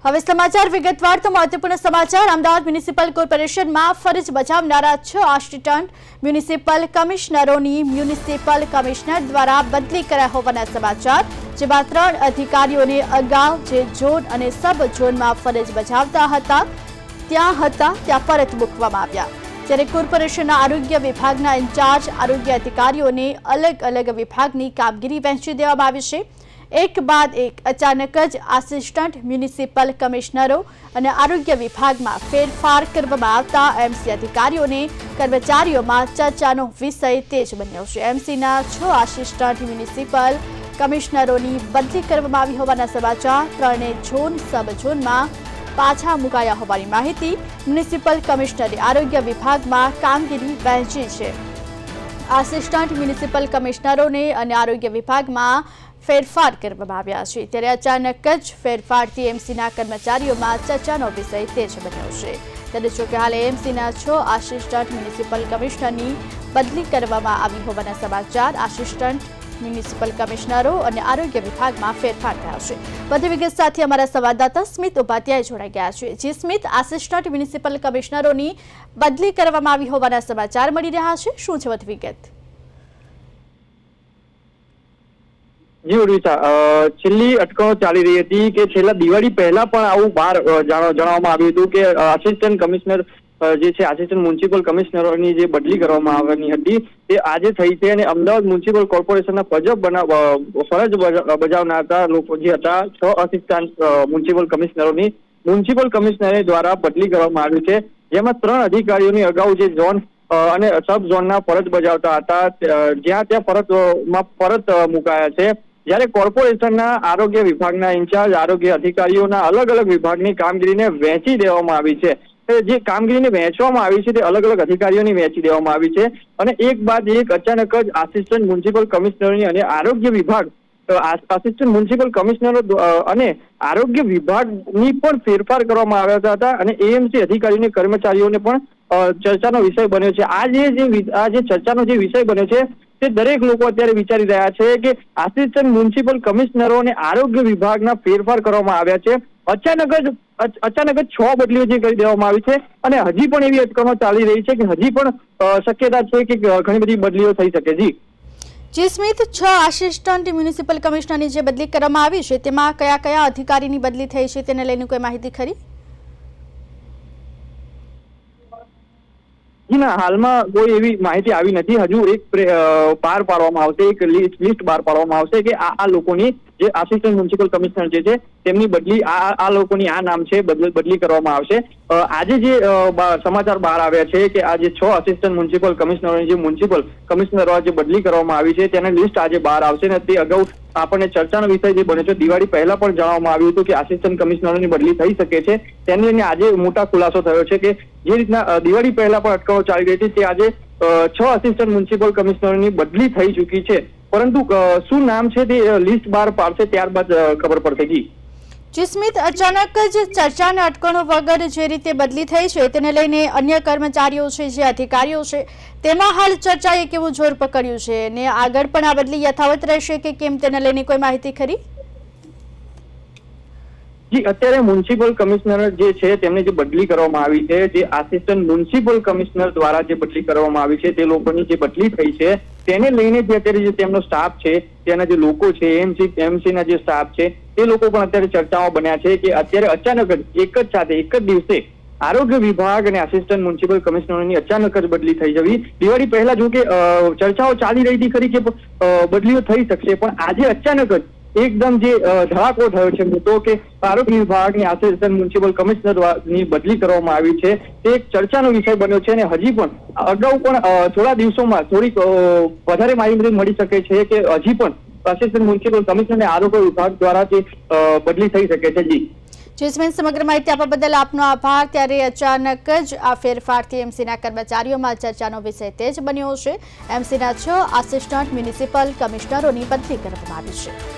હવે સમાચાર વિગતવાર તો મહત્વપૂર્ણ સમાચાર અમદાવાદ મ્યુનિસિપલ કોર્પોરેશનમાં ફરજ બજાવનારા 6 આસિસ્ટન્ટ મ્યુનિસિપલ કમિશનરોની મ્યુનિસિપલ કમિશનર દ્વારા બદલી કરાયા હોવાના સમાચાર, જેમાં 3 અધિકારીઓને અગાઉ જે ઝોન અને સબ ઝોનમાં ફરજ બજાવતા હતા ત્યાં પરત મૂકવામાં આવ્યા, જ્યારે કોર્પોરેશનના આરોગ્ય વિભાગના ઇન્ચાર્જ આરોગ્ય અધિકારીઓને અલગ અલગ વિભાગની કામગીરી વહેંચી દેવામાં આવી છે। એક બાદ એક અચાનક જ આસિસ્ટન્ટ મ્યુનિસિપલ કમિશનરો અને આરોગ્ય વિભાગમાં ફેરફાર કરવામાં આવતા એમસી અધિકારીઓને કર્મચારીઓમાં ચર્ચાનો વિષય તેજ બન્યો છે। એમસીના 6 આસિસ્ટન્ટ મ્યુનિસિપલ કમિશનરોની બદલી કરવામાં આવી હોવાના સમાચાર, 3 ઝોન સબ ઝોનમાં પાછા મુકાયા હોવાની માહિતી। મ્યુનિસિપલ કમિશનરે આરોગ્ય વિભાગમાં કામગીરી વહેંચી છે। આસિસ્ટન્ટ મ્યુનિસિપલ કમિશનરોને અને આરોગ્ય વિભાગમાં ફેરફાર કરવામાં આવ્યા છે, ત્યારે અચાનક જ ફેરફારથી એમસીના કર્મચારીઓમાં ચર્ચાનો વિષય તેજ બન્યો છે। ત્યારે જોકે હાલ એમસીના 6 આસિસ્ટન્ટ મ્યુનિસિપલ કમિશનરની બદલી કરવામાં આવી હોવાના સમાચાર। આસિસ્ટન્ટ મ્યુનિસિપલ કમિશનરો અને આરોગ્ય વિભાગમાં ફેરફાર થયા છે। વધુ વિગત સાથે અમારા સંવાદદાતા સ્મિત ઉપાધ્યાય જોડાઈ ગયા છે। જી સ્મિત, આસિસ્ટન્ટ મ્યુનિસિપલ કમિશનરોની બદલી કરવામાં આવી હોવાના સમાચાર મળી રહ્યા છે, શું છે વધુ વિગત? જી ઉર્વિશા, છેલ્લી અટકળો ચાલી રહી હતી કે છેલ્લા દિવાળી પહેલા પણ આવું બહાર જણાવવામાં આવ્યું હતું કે આસિસ્ટન્ટ કમિશનર જે છે આસિસ્ટન્ટ મ્યુનિસિપલ કમિશનરોની જે બદલી કરવામાં આવવાની હતી તે આજે થઈ છે અને અમદાવાદ મ્યુનિસિપલ કોર્પોરેશનના ફરજ બજાવનારા લોકો જે હતા 6 આસિસ્ટન્ટ મ્યુનિસિપલ કમિશનરોની મ્યુનિસિપલ કમિશનરે દ્વારા બદલી કરવામાં આવી છે, જેમાં 3 અધિકારીઓની અગાઉ જે ઝોન અને સબ ઝોનના ફરજ બજાવતા હતા ત્યાં પરત મુકાયા છે, જ્યારે કોર્પોરેશનના આરોગ્ય વિભાગના ઇન્ચાર્જ આરોગ્ય અધિકારીઓના અલગ અલગ વિભાગની કામગીરીને વહેંચી દેવામાં આવી છે। જે કામગીરીને વહેંચવામાં આવી છે તે અલગ અલગ અધિકારીઓની વહેંચી દેવામાં આવી છે અને એક બાદ એક અચાનક જ આસિસ્ટન્ટ મ્યુનિસિપલ કમિશનરની અને આરોગ્ય વિભાગ આસિસ્ટન્ટ મ્યુનિસિપલ કમિશનરો અને આરોગ્ય વિભાગની પણ ફેરફાર કરવામાં આવ્યા હતા અને એએમસી અધિકારીઓને કર્મચારીઓને પણ ચર્ચાનો વિષય બન્યો છે। આ જે ચર્ચાનો જે વિષય બન્યો છે તે દરેક લોકો અત્યારે વિચારી રહ્યા છે કે આસિસ્ટન્ટ મ્યુનિસિપલ કમિશનરો અને આરોગ્ય વિભાગના ફેરફાર કરવામાં આવ્યા છે। અચાનક જ 6 બદલીઓ જે કરી દેવામાં આવી છે અને હજી પણ એવી અટકળો ચાલી રહી છે કે હજી પણ શક્યતા છે કે ઘણી બધી બદલીઓ થઈ શકે। જી સ્મિત, 6 આસિસ્ટન્ટ મ્યુનિસિપલ કમિશનરની જે બદલી કરવામાં આવી છે તેમાં કયા કયા અધિકારીની બદલી થઈ છે તેને લઈને કોઈ માહિતી ખરી? જી ના, હાલમાં કોઈ એવી માહિતી આવી નથી। હજુ એક બહાર પાડવામાં આવશે, એક લિસ્ટ બહાર પાડવામાં આવશે કે આ લોકોની જે આસિસ્ટન્ટ મ્યુનિસિપલ કમિશનર જે છે તેમની બદલી આ લોકોની આ નામ છે બદલી કરવામાં આવશે। આજે જે સમાચાર બહાર આવ્યા છે કે આ જે 6 આસિસ્ટન્ટ મ્યુનિસિપલ કમિશનરોની જે મ્યુનિસિપલ કમિશનરો જે બદલી કરવામાં આવી છે તેની લિસ્ટ આજે બહાર આવશે ને તે અગાઉ આપણને ચર્ચાનો વિષય જે બન્યો છે દિવાળી પહેલા પણ જણાવવામાં આવ્યું હતું કે આસિસ્ટન્ટ કમિશનરોની બદલી થઈ શકે છે, તેને લઈને આજે મોટા ખુલાસો થયો છે કે જે રીતના દિવાળી પહેલા પણ અટકળો ચાલી રહી હતી તે આજે 6 આસિસ્ટન્ટ મ્યુનિસિપલ કમિશનરોની બદલી થઈ ચૂકી છે, પરંતુ શું નામ છે તે લિસ્ટ બહાર પાડશે ત્યારબાદ ખબર પડશે। જી સ્મિત, અચાનક જ ચર્ચાના અટકળો વગર જે રીતે બદલી થઈ છે તેને લઈને અન્ય કર્મચારીઓ છે, જે અધિકારીઓ છે, તેમાં હાલ ચર્ચાએ કેવું જોર પકડ્યું છે અને આગળ પણ આ બદલી યથાવત રહેશે કે કેમ તેને લઈને કોઈ માહિતી ખરી? જી, અત્યારે મ્યુનિસિપલ કમિશનર જે છે તેમને જે બદલી કરવામાં આવી છે, જે આસિસ્ટન્ટ મ્યુનિસિપલ કમિશનર દ્વારા જે બદલી કરવામાં આવી છે તે લોકોની જે બદલી થઈ છે તેને લઈને જે અત્યારે જે તેમનો સ્ટાફ છે, તેના જે લોકો છે, એમસીના જે સ્ટાફ છે તે લોકો પણ અત્યારે ચર્ચામાં બન્યા છે કે અત્યારે અચાનક જ એક જ દિવસે આરોગ્ય વિભાગ અને આસિસ્ટન્ટ મ્યુનિસિપલ કમિશનરોની અચાનક જ બદલી થઈ જવી। દિવાળી પહેલા જો કે ચર્ચાઓ ચાલી રહી હતી ખરી કે બદલીઓ થઈ શકશે, પણ આજે અચાનક જ એકદમ જે ધડાકો થયો છે મોટો કે આરોગ્ય વિભાગની આસિસ્ટન્ટ મ્યુનિસિપલ કમિશનરની બદલી કરવામાં આવી છે તે એક ચર્ચાનો વિષય બન્યો છે અને હજી પણ અગાઉ પણ થોડા દિવસોમાં થોડીક વધારે માહિતી મળી શકે છે કે હજી પણ આસિસ્ટન્ટ મ્યુનિસિપલ કમિશનર અને આરોગ્ય વિભાગ દ્વારા જે બદલી થઈ શકે છે। જીસ્મેન, સમગ્ર માહિતી આપવા બદલ આપનો આભાર। ત્યારે અચાનક જ આ ફેરફારથી એમસીના કર્મચારીઓમાં ચર્ચાનો વિષય તેજ બન્યો છે। એમસીના 6 આસિસ્ટન્ટ મ્યુનિસિપલ કમિશનરોની બદલી કરવામાં આવી છે।